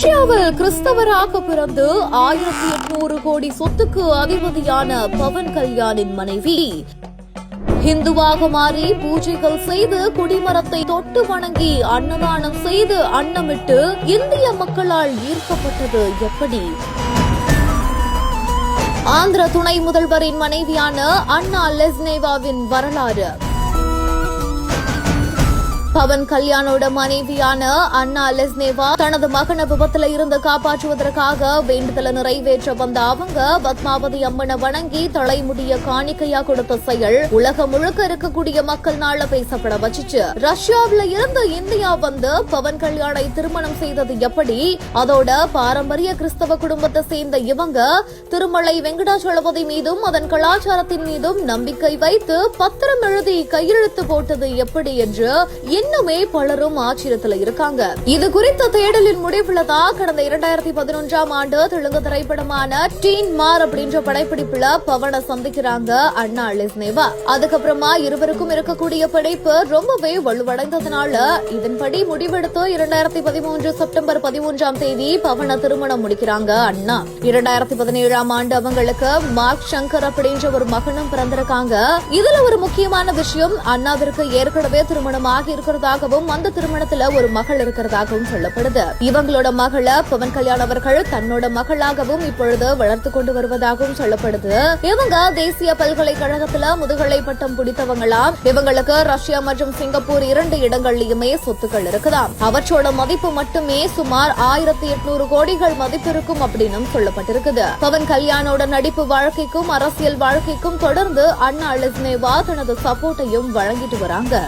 ரஷ்யாவில் கிறிஸ்தவராக பிறந்து 1800 கோடி சொத்துக்கு அதிபதியான பவன் கல்யாணின் மனைவி இந்துவாக மாறி பூஜைகள் செய்து குடிமரத்தை தொட்டு வணங்கி அன்னதானம் செய்து அன்னமிட்டு இந்திய மக்களால் ஈர்க்கப்பட்டது எப்படி? ஆந்திர துணை முதல்வரின் மனைவியான அண்ணா லெஸ்னேவாவின் வரலாறு. பவன் கல்யாணோட மனைவியான அண்ணா லெஸ்னேவா தனது மகனை விபத்துல இருந்து காப்பாற்றுவதற்காக வேண்டுதலை நிறைவேற்ற வந்த அவங்க பத்மாவதி அம்மனை வணங்கி தலைமுடிய காணிக்கையா கொடுத்த செயல் உலகம் முழுக்க இருக்கக்கூடிய மக்கள்னால பேசப்பட வச்சுச்சு. ரஷ்யாவில இருந்து இந்தியா வந்து பவன் கல்யாணை திருமணம் செய்தது எப்படி? அதோட பாரம்பரிய கிறிஸ்தவ குடும்பத்தை சேர்ந்த இவங்க திருமலை வெங்கடாச்சலபதி மீதும் அதன் கலாச்சாரத்தின் மீதும் நம்பிக்கை வைத்து பத்திரம் எழுதி கையெழுத்து போட்டது எப்படி என்று இன்னுமே பலரும் ஆச்சரியத்துல இருக்காங்க. இது குறித்த தேடலின் முடிவுல தான் கடந்த 2011ஆம் ஆண்டு தெலுங்கு திரைப்படமான டீன் மார் அப்படின்ற படைப்பிடிப்புல பவனை சந்திக்கிறாங்க அண்ணா லெஸ்னேவா. அதுக்கப்புறமா இருவருக்கும் இருக்கக்கூடிய படைப்பு ரொம்பவே வலுவடைந்ததுனால இதன்படி முடிவெடுத்து 2013 செப்டம்பர் 11ஆம் தேதி பவனை திருமணம் முடிக்கிறாங்க அண்ணா. 2017ஆம் ஆண்டு அவங்களுக்கு மார்க் சங்கர் அப்படின்ற ஒரு மகனும் பிறந்திருக்காங்க. இதுல ஒரு முக்கியமான விஷயம், அண்ணாவிற்கு ஏற்கனவே திருமணமாக இருக்கிறதாகவும் அந்த திருமணத்துல ஒரு மகள் இருக்கிறதாகவும் சொல்லப்படுது. இவங்களோட மகளை பவன் கல்யாண் அவர்கள் தன்னோட மகளாகவும் இப்பொழுது வளர்த்து கொண்டு வருவதாகவும் சொல்லப்படுது. இவங்க தேசிய பல்கலைக்கழகத்துல முதுகலை பட்டம் பிடித்தவங்களாம். இவங்களுக்கு ரஷ்யா மற்றும் சிங்கப்பூர் 2 இடங்கள்லயுமே சொத்துக்கள் இருக்குதாம். அவற்றோட மதிப்பு மட்டுமே சுமார் 1800 கோடிகள் மதிப்பு இருக்கும் அப்படின்னு சொல்லப்பட்டிருக்குது. பவன் கல்யாணோட நடிப்பு வாழ்க்கைக்கும் அரசியல் வாழ்க்கைக்கும் தொடர்ந்து அண்ணா லெஸ்னேவா தனது சப்போர்ட்டையும் வழங்கிட்டு வராங்க.